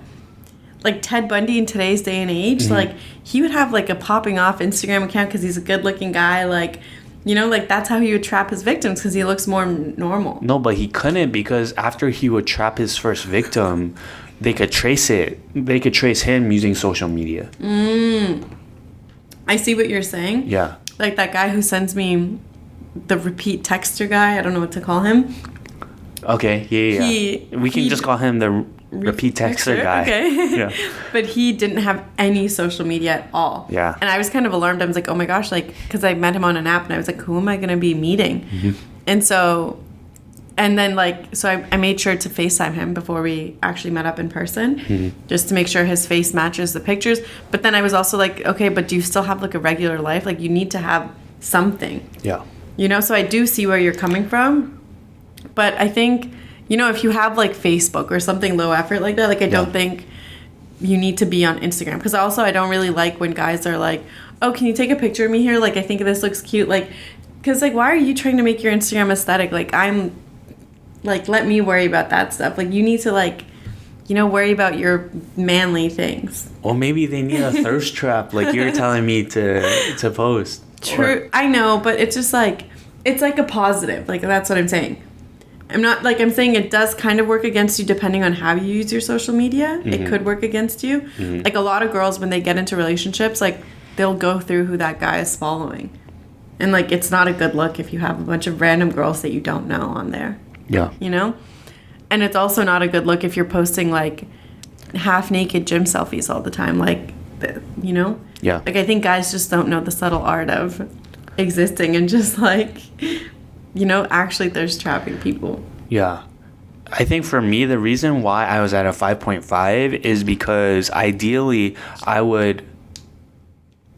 Like Ted Bundy in today's day and age, like he would have like a popping off Instagram account because he's a good looking guy. Like, you know, like that's how he would trap his victims because he looks more normal. No, but he couldn't, because after he would trap his first victim, they could trace it. They could trace him using social media. I see what you're saying. Yeah. Like that guy who sends me the repeat texter guy. I don't know what to call him. Okay, yeah. We can just call him the repeat texter guy. Okay. Yeah. But he didn't have any social media at all. Yeah. And I was kind of alarmed. I was like, oh my gosh, like, because I met him on an app and I was like, who am I going to be meeting? And so, and then like, so I made sure to FaceTime him before we actually met up in person, just to make sure his face matches the pictures. But then I was also like, okay, but do you still have like a regular life? Like you need to have something. Yeah. You know, so I do see where you're coming from. But I think, you know, if you have like Facebook or something low effort like that, like I don't think you need to be on Instagram. Because also I don't really like when guys are like, oh, can you take a picture of me here? Like I think this looks cute. Like, because like, why are you trying to make your Instagram aesthetic? Like I'm, like, let me worry about that stuff. Like you need to like, you know, worry about your manly things. Or maybe they need a thirst trap, like you're telling me to post. True. I know, but it's just like, it's like a positive. Like that's what I'm saying. I'm not like, I'm saying it does kind of work against you depending on how you use your social media. It could work against you. Like a lot of girls, when they get into relationships, like they'll go through who that guy is following. And like, it's not a good look if you have a bunch of random girls that you don't know on there. Yeah. You know? And it's also not a good look if you're posting like half naked gym selfies all the time. Like, you know? Yeah. Like I think guys just don't know the subtle art of existing and just like, you know, actually thirst trapping people. Yeah. I think for me, the reason why I was at a 5.5 is because ideally I would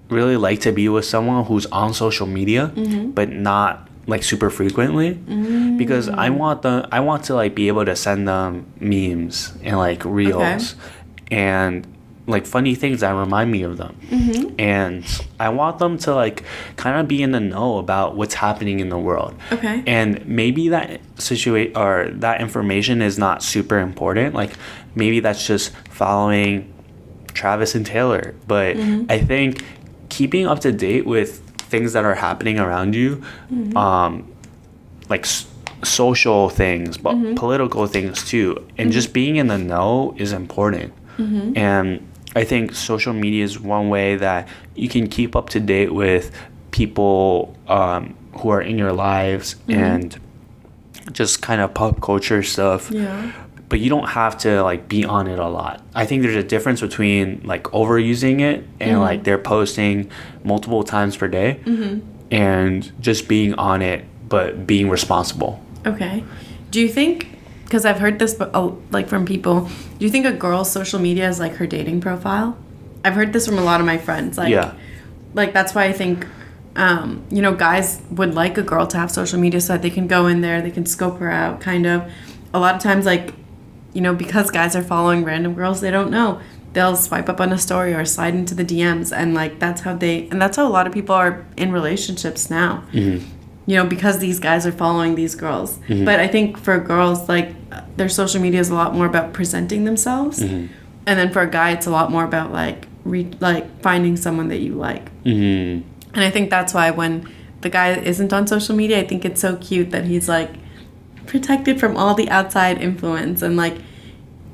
really like to be with someone who's on social media, but not like super frequently, because I want to like be able to send them memes and like reels and like funny things that remind me of them. And I want them to like kind of be in the know about what's happening in the world. Okay. And maybe that or that information is not super important. Like maybe that's just following Travis and Taylor. But I think keeping up to date with things that are happening around you, like social things, but political things too, and just being in the know is important. And I think social media is one way that you can keep up to date with people who are in your lives and just kind of pop culture stuff. Yeah. But you don't have to like be on it a lot. I think there's a difference between like overusing it and like they're posting multiple times per day and just being on it but being responsible. Okay. Do you think, because I've heard this like from people, do you think a girl's social media is like her dating profile? I've heard this from a lot of my friends. Like, like that's why I think, you know, guys would like a girl to have social media so that they can go in there, they can scope her out, kind of. A lot of times, like, you know, because guys are following random girls they don't know, they'll swipe up on a story or slide into the DMs, and like that's how a lot of people are in relationships now. You know, because these guys are following these girls. But I think for girls, like, their social media is a lot more about presenting themselves. And then for a guy, it's a lot more about, like, finding someone that you like. And I think that's why when the guy isn't on social media, I think it's so cute that he's, like, protected from all the outside influence. And, like,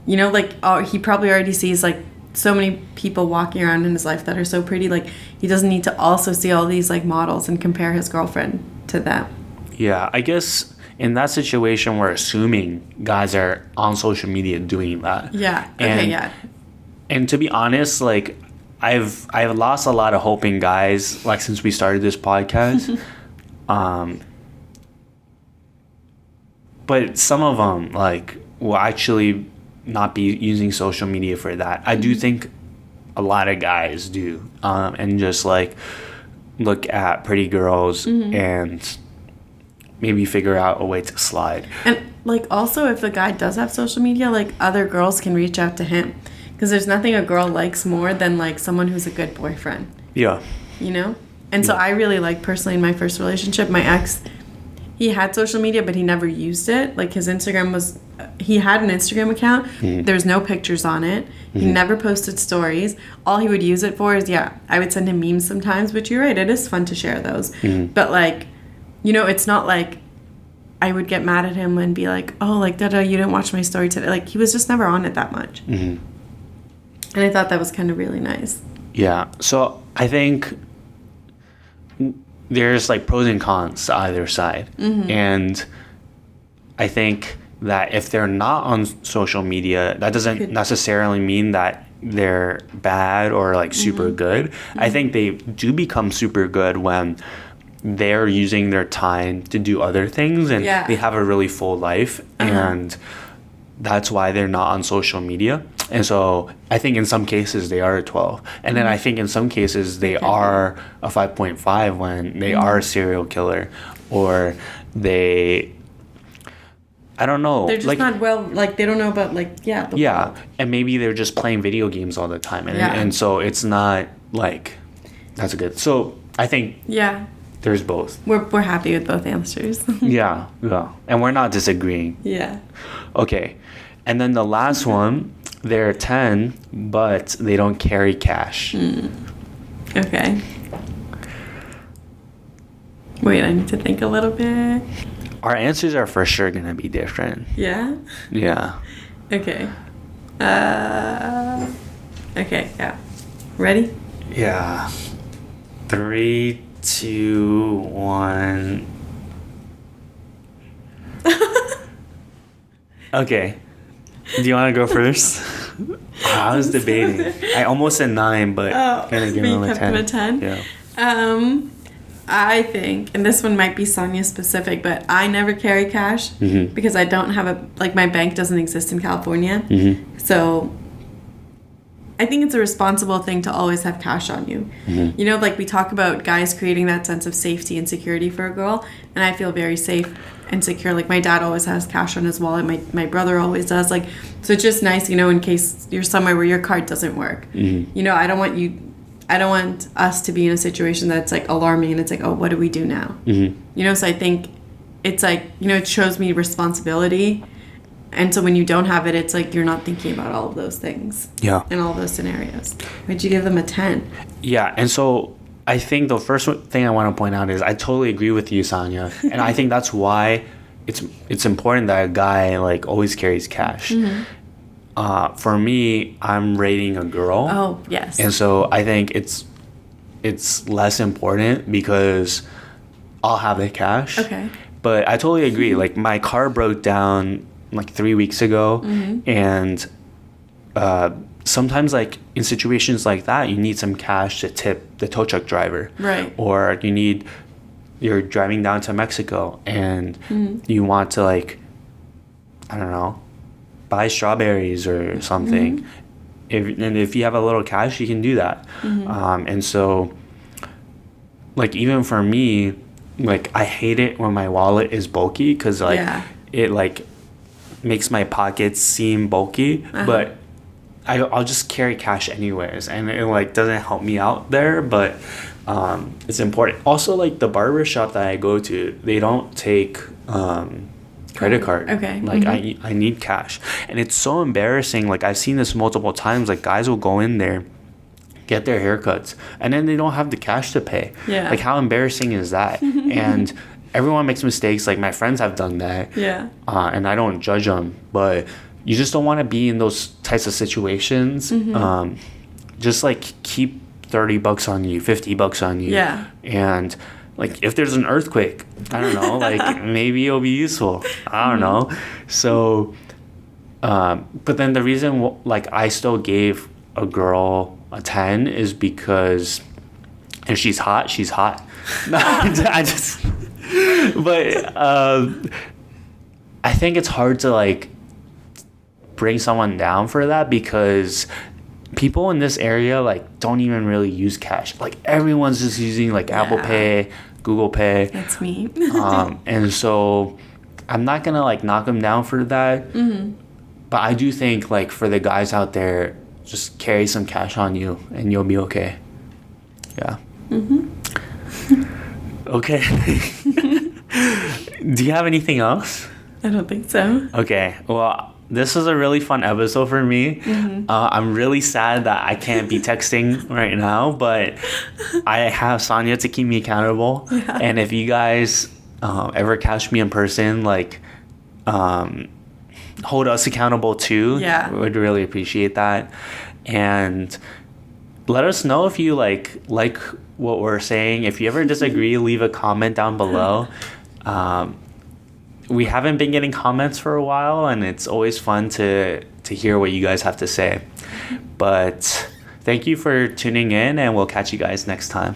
you know, like, he probably already sees, like, so many people walking around in his life that are so pretty. Like, he doesn't need to also see all these, like, models and compare his girlfriend to them. Yeah, I guess in that situation we're assuming guys are on social media doing that. Yeah. And, okay, yeah. And to be honest, like I've lost a lot of hope in guys like since we started this podcast. But some of them like will actually not be using social media for that. I do think a lot of guys do, and just like look at pretty girls and maybe figure out a way to slide. And like also if the guy does have social media, like other girls can reach out to him, because there's nothing a girl likes more than like someone who's a good boyfriend. Yeah. You know? And so I really like, personally, in my first relationship, my ex, he had social media, but he never used it. Like his Instagram was, he had an Instagram account. There's no pictures on it. He never posted stories. All he would use it for is, I would send him memes sometimes, which you're right, it is fun to share those. But like, you know, it's not like I would get mad at him and be like, oh, like, you didn't watch my story today. Like, he was just never on it that much. And I thought that was kind of really nice. Yeah. So I think there's like pros and cons to either side. And I think that if they're not on social media, that doesn't necessarily mean that they're bad or like super good. I think they do become super good when they're using their time to do other things and they have a really full life, and that's why they're not on social media. And so I think in some cases they are a 12. And then I think in some cases they are a 5.5 when they are a serial killer, or they, I don't know. They're just like, not well, like they don't know about like, the world. And maybe they're just playing video games all the time. And so it's not like, that's good. So I think there's both. We're happy with both answers. Yeah. And we're not disagreeing. Yeah. Okay. And then the last one, they're 10, but they don't carry cash. Okay. Wait, I need to think a little bit. Our answers are for sure going to be different. Yeah? Yeah. Okay. Okay, yeah. Ready? Yeah. 3, 2, 1. Okay. Do you want to go first? I was debating. I almost said 9, but kind of give him a 10. A 10? Yeah. I think, and this one might be Sania specific, but I never carry cash because I don't have my bank doesn't exist in California. So I think it's a responsible thing to always have cash on you. You know, like we talk about guys creating that sense of safety and security for a girl, and I feel very safe and secure. Like my dad always has cash on his wallet. My brother always does. Like, so it's just nice, you know, in case you're somewhere where your card doesn't work. You know, I don't want us to be in a situation that's like alarming and it's like, oh, what do we do now? You know, so I think it's like, you know, it shows me responsibility. And so when you don't have it, it's like you're not thinking about all of those things. Yeah. In all those scenarios. Would you give them a 10? Yeah. And so I think the first thing I want to point out is I totally agree with you, Sania. And I think that's why it's important that a guy like always carries cash. For me, I'm rating a girl. Oh, yes. And so I think it's less important because I'll have the cash. Okay. But I totally agree. Like my car broke down like 3 weeks ago, and sometimes like in situations like that you need some cash to tip the tow truck driver, right? Or you're driving down to Mexico and you want to like, I don't know, buy strawberries or something. If you have a little cash, you can do that. And so like even for me, like I hate it when my wallet is bulky because like it like makes my pockets seem bulky, but I'll just carry cash anyways, and it like doesn't help me out there, but it's important. Also, like the barber shop that I go to, they don't take credit card. Okay. Like I need cash, and it's so embarrassing. Like I've seen this multiple times. Like guys will go in there, get their haircuts, and then they don't have the cash to pay. Yeah. Like how embarrassing is that? And everyone makes mistakes. Like my friends have done that. Yeah. And I don't judge them, but you just don't want to be in those types of situations. Just like keep $30 on you, $50 on you. Yeah. And like if there's an earthquake, I don't know, like maybe it'll be useful. I don't know. So, but then the reason like I still gave a girl a 10 is because if she's hot, she's hot. No, I just, but I think it's hard to like bring someone down for that because people in this area like don't even really use cash. Like everyone's just using like Apple Pay, Google Pay. That's me. And so I'm not gonna like knock them down for that. Mm-hmm. But I do think like for the guys out there, just carry some cash on you and you'll be okay. Yeah. Mm-hmm. Okay. Do you have anything else? I don't think so. Okay. Well, this was a really fun episode for me. Mm-hmm. I'm really sad that I can't be texting right now, but I have Sania to keep me accountable. Yeah. And if you guys ever catch me in person, like hold us accountable too. Yeah. Would really appreciate that. And let us know if you like what we're saying. If you ever disagree, leave a comment down below. We haven't been getting comments for a while, and it's always fun to hear what you guys have to say. But thank you for tuning in, and we'll catch you guys next time.